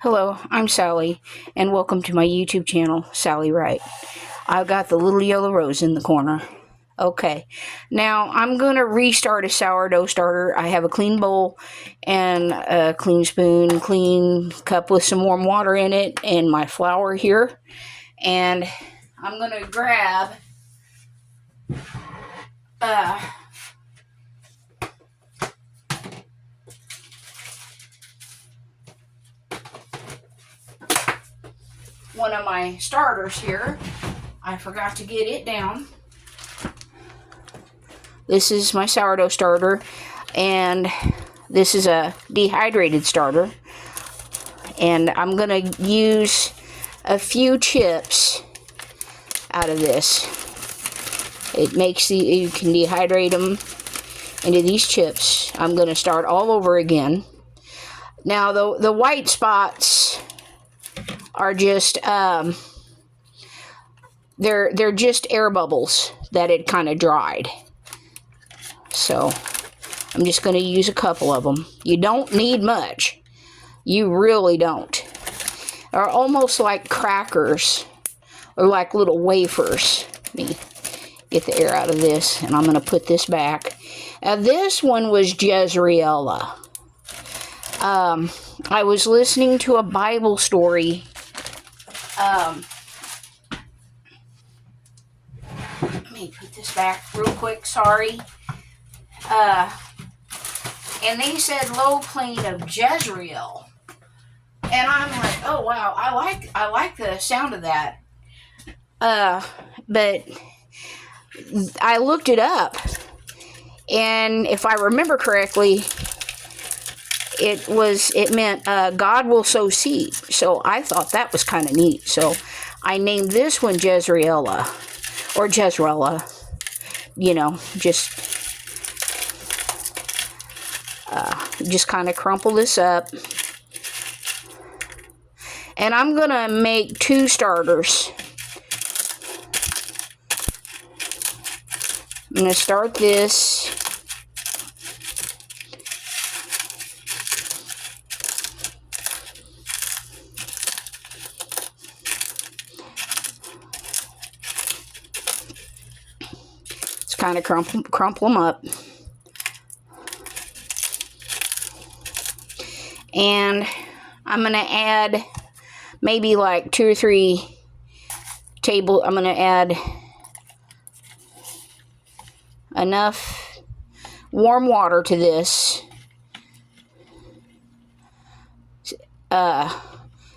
Hello, I'm Sally, and welcome to my YouTube channel, Sally Wright. I've got the little yellow rose in the corner. Okay, now I'm going to restart a sourdough starter. I have a clean bowl and a clean spoon, clean cup with some warm water in it, and my flour here. And I'm going to grab one of my starters here. I forgot to get it down. This is my sourdough starter, and this is a dehydrated starter. And I'm going to use a few chips out of this. It makes you can dehydrate them into these chips. I'm going to start all over again. Now the white spots are just they're just air bubbles that had kind of dried. So I'm just going to use a couple of them. You don't need much. You really don't. They're almost like crackers or like little wafers. Let me get the air out of this, and I'm going to put this back. Now this one was Jezreela. I was listening to a Bible story. Let me put this back real quick, sorry. And they said low plain of Jezreel. And I'm like, oh wow, I like the sound of that. But I looked it up, and if I remember correctly, it meant God will sow seed. So I thought that was kind of neat. So I named this one Jezreela, or Jezreela. You know, just kind of crumple this up. And I'm going to make 2 starters. I'm going to start this. Just kind of crumple them up. And I'm going to add maybe like 2 or 3 I'm going to add enough warm water to this.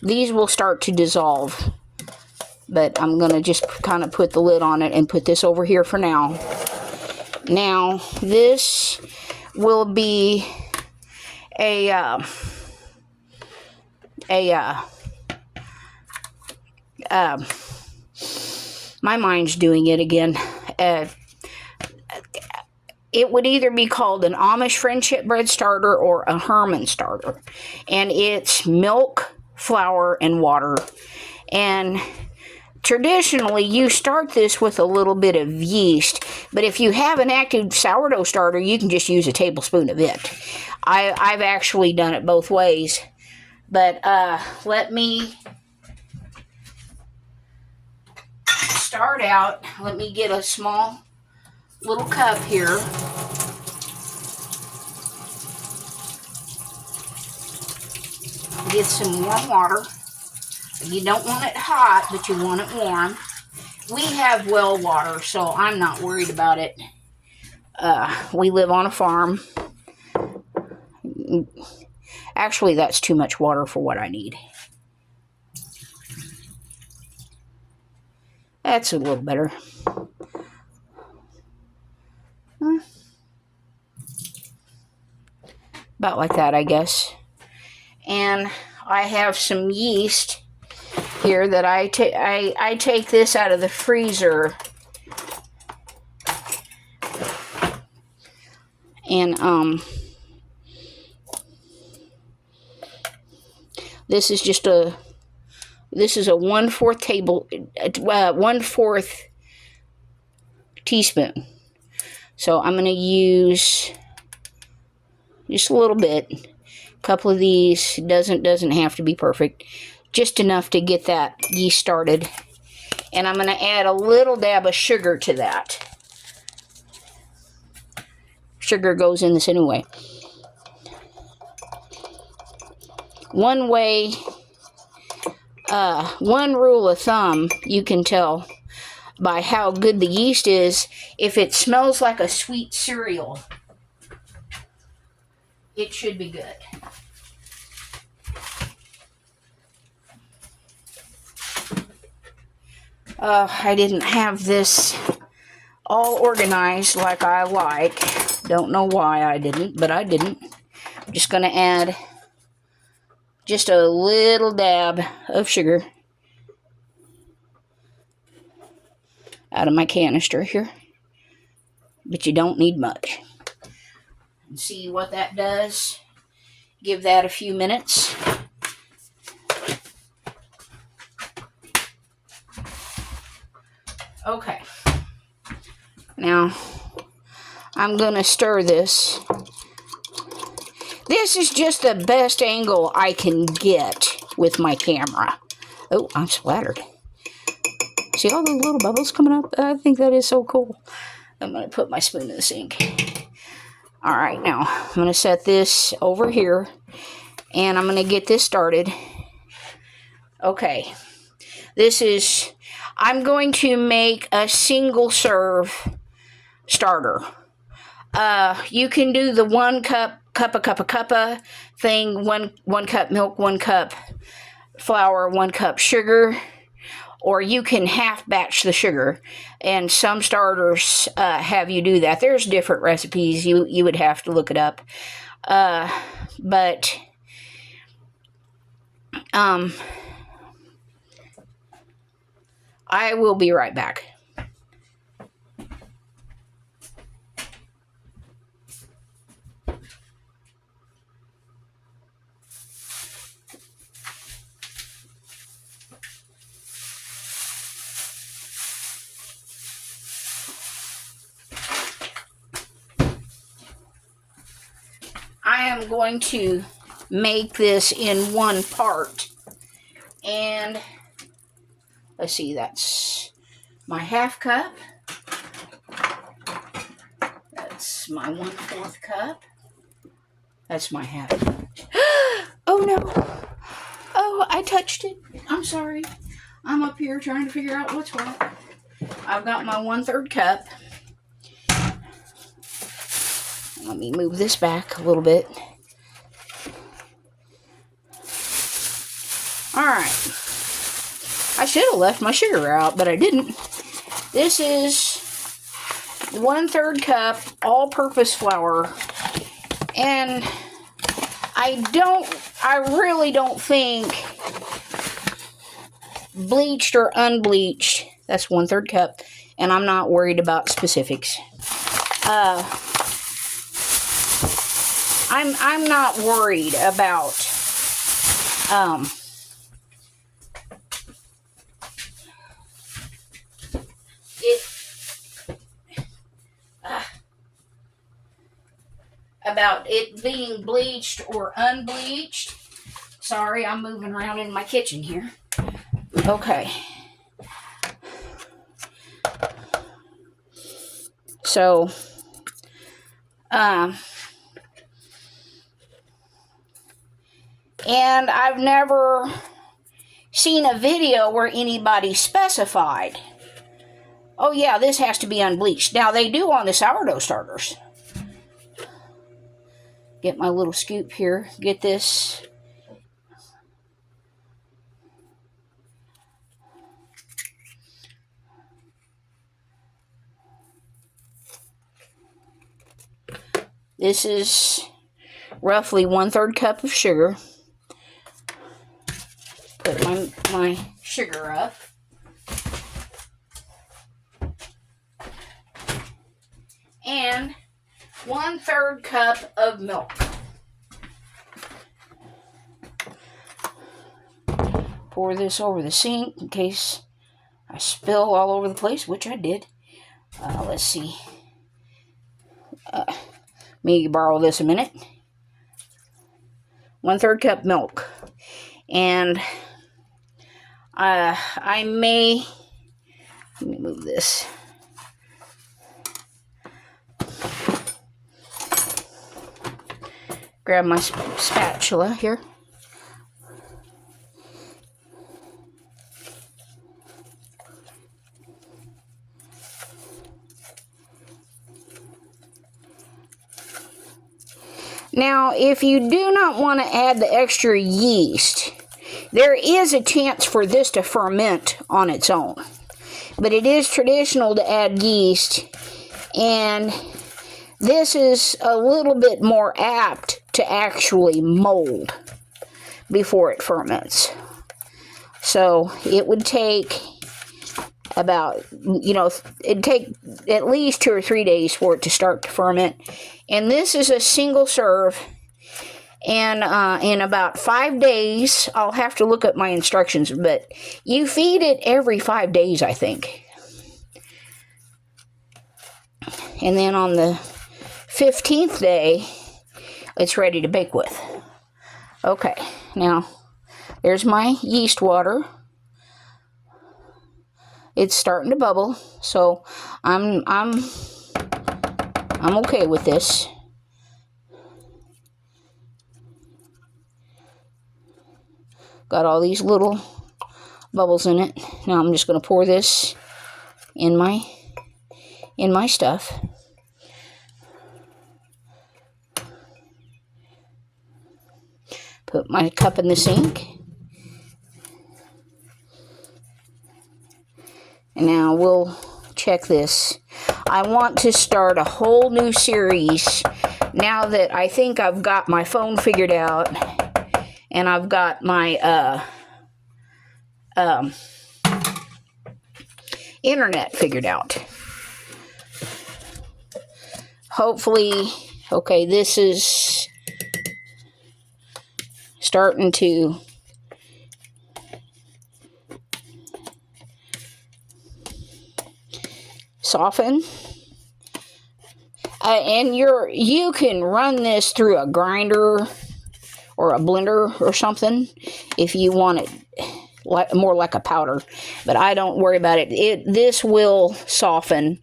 These will start to dissolve, but I'm going to just kind of put the lid on it and put this over here for now. Now, this will be my mind's doing it again. It would either be called an Amish friendship bread starter or a Herman starter. And it's milk, flour, and water. And traditionally, you start this with a little bit of yeast. But if you have an active sourdough starter, you can just use a tablespoon of it. I've actually done it both ways. But let me start out. Let me get a small little cup here. Get some warm water. You don't want it hot, but you want it warm. We have well water, so I'm not worried about it. We live on a farm. Actually, that's too much water for what I need. That's a little better. About like that, I guess. And I have some yeast here that I take this out of the freezer. And this is just a 1/4 teaspoon. So I'm going to use just a little bit, couple of these. Doesn't have to be perfect. Just enough to get that yeast started. And I'm going to add a little dab of sugar to that. Sugar goes in this anyway. One way, one rule of thumb you can tell by how good the yeast is, if it smells like a sweet cereal, it should be good. I didn't have this all organized like I like. Don't know why I didn't, but I didn't. I'm just going to add just a little dab of sugar out of my canister here. But you don't need much. And see what that does. Give that a few minutes. Okay. Now, I'm going to stir this. This is just the best angle I can get with my camera. Oh, I'm splattered. See all those little bubbles coming up? I think that is so cool. I'm going to put my spoon in the sink. Alright, now I'm going to set this over here. And I'm going to get this started. Okay. This is... I'm going to make a single serve starter. You can do the 1 cup thing, one cup milk, 1 cup flour, 1 cup sugar, or you can half batch the sugar, and some starters have you do that. There's different recipes. You would have to look it up, but I will be right back. I am going to make this in 1 part, and let's see, that's my half cup, that's my 1/4 cup, that's my half cup. Oh no, oh, I touched it, I'm sorry, I'm up here trying to figure out what's what. I've got my 1/3 cup. Let me move this back a little bit. Alright. I should have left my sugar out, but I didn't. This is 1/3 cup all-purpose flour. And I really don't think bleached or unbleached, that's 1/3 cup, and I'm not worried about specifics. I'm not worried about it being bleached or unbleached. Sorry, I'm moving around in my kitchen here. Okay. So, and I've never seen a video where anybody specified, oh yeah, this has to be unbleached. Now, they do on the sourdough starters. Get my little scoop here. Get this. This is roughly 1/3 cup of sugar. Put my sugar up. And 1/3 cup of milk. Pour this over the sink in case I spill all over the place, which I did. Let's see. Let me borrow this a minute. 1/3 cup milk. And I may, let me move this. Grab my spatula here. Now, if you do not want to add the extra yeast, there is a chance for this to ferment on its own. But it is traditional to add yeast, and this is a little bit more apt to actually mold before it ferments. So it would take about, it'd take at least 2 or 3 days for it to start to ferment. And this is a single serve. And in about 5 days, I'll have to look at my instructions, but you feed it every 5 days, I think. And then on the 15th day, it's ready to bake with. Okay, now there's my yeast water. It's starting to bubble, so I'm okay with this. Got all these little bubbles in it. Now I'm just going to pour this in my stuff. Put my cup in the sink. And now we'll check this. I want to start a whole new series now that I think I've got my phone figured out and I've got my internet figured out. Hopefully, okay, this is starting to soften. And you can run this through a grinder or a blender or something if you want it more like a powder, but I don't worry about it. This will soften,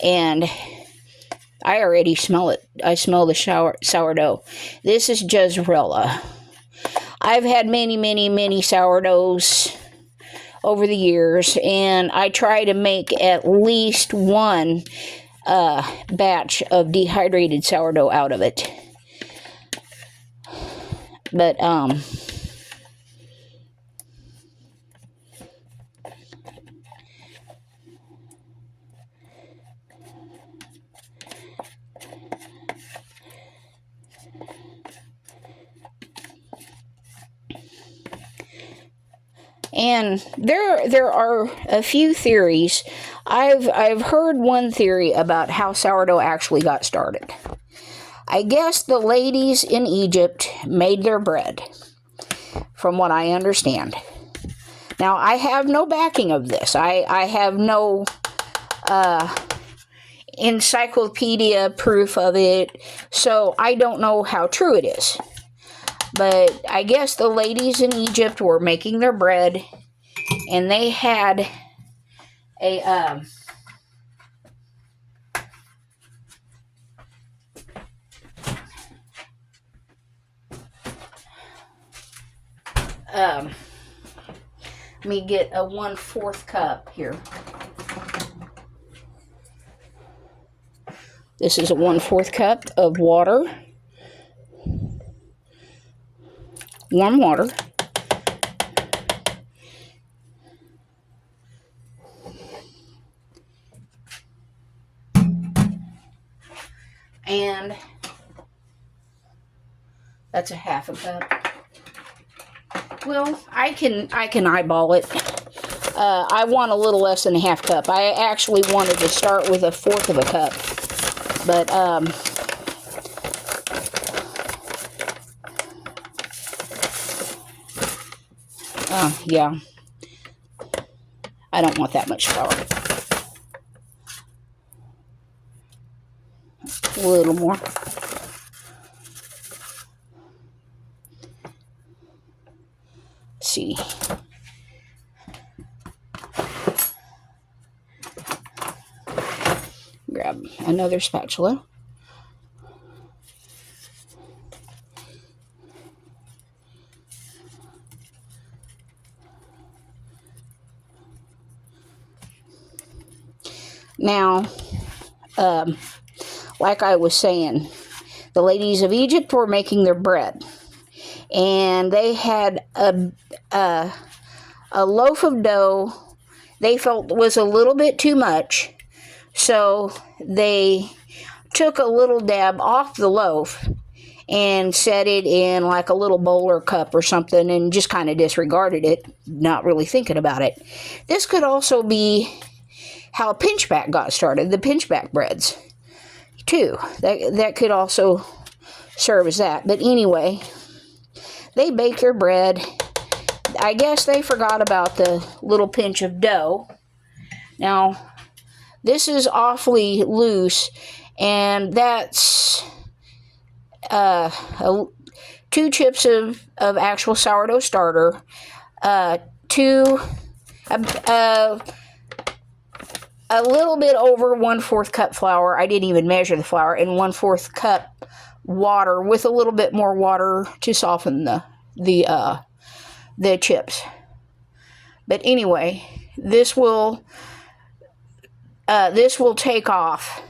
and I already smell it. I smell the sourdough. This is Jezrela. I've had many sourdoughs over the years, and I try to make at least one batch of dehydrated sourdough out of it. But and there are a few theories. I've heard one theory about how sourdough actually got started. I guess the ladies in Egypt made their bread, from what I understand. Now, I have no backing of this. I have no encyclopedia proof of it, so I don't know how true it is. But I guess the ladies in Egypt were making their bread, and they had a let me get a 1/4 cup here. This is a 1/4 cup of water. Warm water. And that's a 1/2 cup. Well, I can eyeball it. I want a little less than a 1/2 cup. I actually wanted to start with a 1/4 of a cup. But yeah, I don't want that much flour. A little more. Let's see. Grab another spatula. Now, like I was saying, the ladies of Egypt were making their bread, and they had a loaf of dough they felt was a little bit too much, so they took a little dab off the loaf and set it in like a little bowl or cup or something and just kind of disregarded it, not really thinking about it. This could also be how pinchback got started, the pinchback breads, too. That could also serve as that. But anyway, they bake their bread. I guess they forgot about the little pinch of dough. Now, this is awfully loose, and that's 2 chips of actual sourdough starter, 2 a little bit over 1/4 cup flour. I didn't even measure the flour, and 1/4 cup water with a little bit more water to soften the chips. But anyway, this will take off,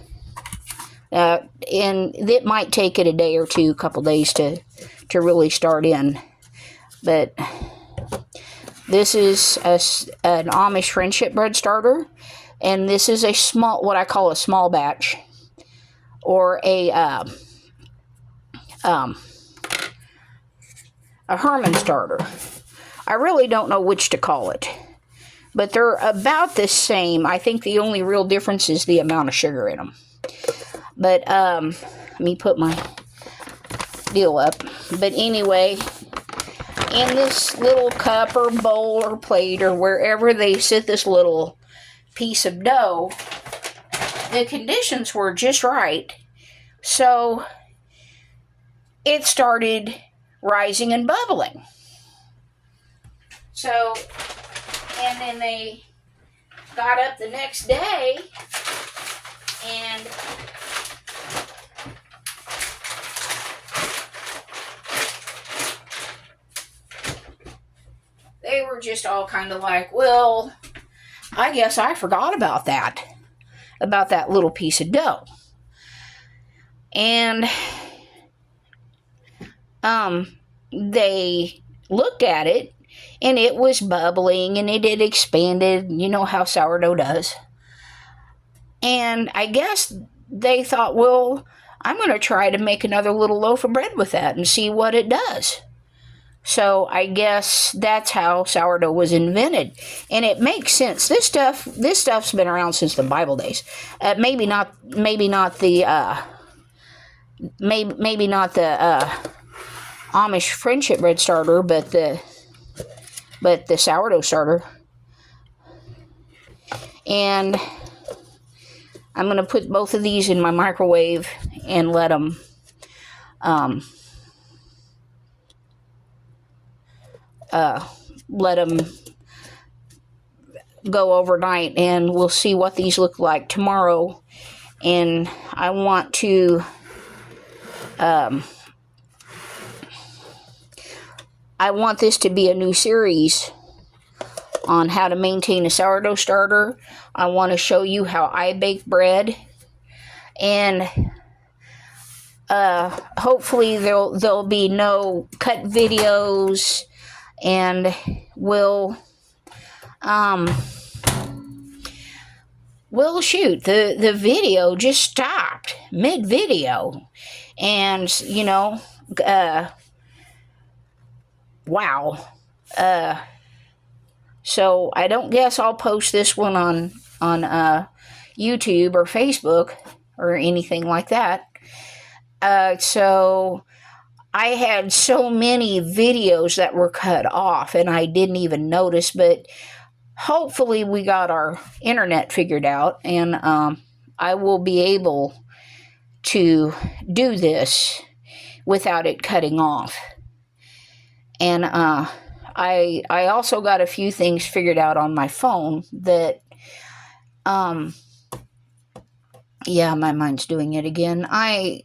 and it might take it a day or two, a couple days to really start in. But this is an Amish friendship bread starter. And this is what I call a small batch, or a Herman starter. I really don't know which to call it, but they're about the same. I think the only real difference is the amount of sugar in them. But let me put my deal up. But anyway, in this little cup or bowl or plate or wherever they sit this little piece of dough, the conditions were just right, so it started rising and bubbling. So, and then they got up the next day and they were just all kind of like, well, I guess I forgot about that little piece of dough. And they looked at it, and it was bubbling, and it had expanded. You know how sourdough does. And I guess they thought, well, I'm going to try to make another little loaf of bread with that and see what it does. So I guess that's how sourdough was invented, and it makes sense. This stuff's been around since the Bible days. Maybe not the Amish friendship bread starter, but the sourdough starter. And I'm gonna put both of these in my microwave and let them go overnight, and we'll see what these look like tomorrow. And I want to this to be a new series on how to maintain a sourdough starter. I want to show you how I bake bread, and hopefully there'll be no cut videos, and we'll shoot, the video just stopped mid-video, and wow. So I don't guess I'll post this one on YouTube or Facebook or anything like that. So I had so many videos that were cut off, and I didn't even notice, but hopefully we got our internet figured out, and I will be able to do this without it cutting off. And I also got a few things figured out on my phone that, yeah, my mind's doing it again. I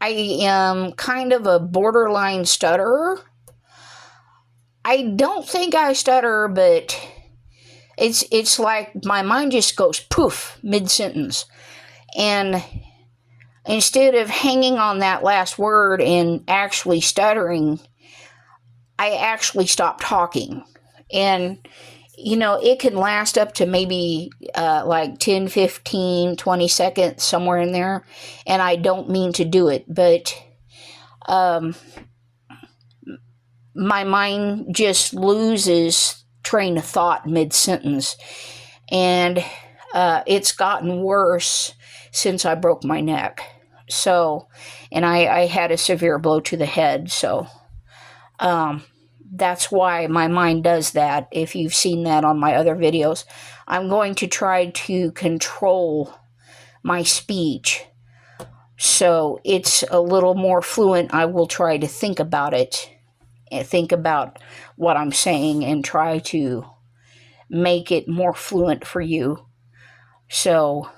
am kind of a borderline stutterer. I don't think I stutter, but it's like my mind just goes poof mid-sentence. And instead of hanging on that last word and actually stuttering, I actually stop talking. And, it can last up to maybe like 10, 15, 20 seconds, somewhere in there. And I don't mean to do it, but my mind just loses train of thought mid-sentence. And it's gotten worse since I broke my neck. So, and I had a severe blow to the head. So, that's why my mind does that. If you've seen that on my other videos, I'm going to try to control my speech so it's a little more fluent. I will try to think about it and think about what I'm saying and try to make it more fluent for you. So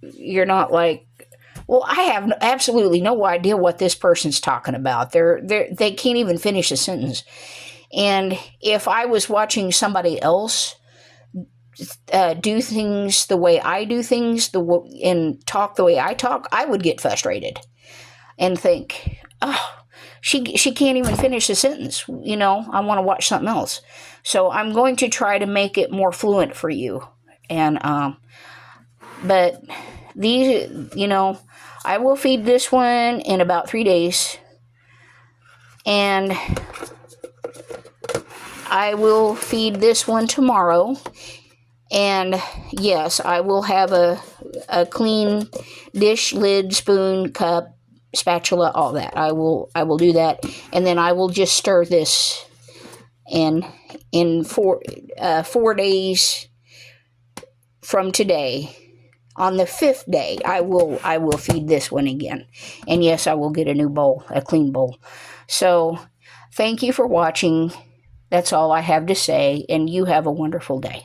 you're not like, well, I have absolutely no idea what this person's talking about. They can't even finish a sentence. And if I was watching somebody else do things the way I do things, and talk the way I talk, I would get frustrated and think, oh, she can't even finish a sentence. I want to watch something else. So I'm going to try to make it more fluent for you. And but these, I will feed this one in about 3 days. And I will feed this one tomorrow. And yes, I will have a clean dish, lid, spoon, cup, spatula, all that. I will do that. And then I will just stir this in 4 days from today. On the 5th day, I will feed this one again. And yes, I will get a new bowl, a clean bowl. So, thank you for watching. That's all I have to say, and you have a wonderful day.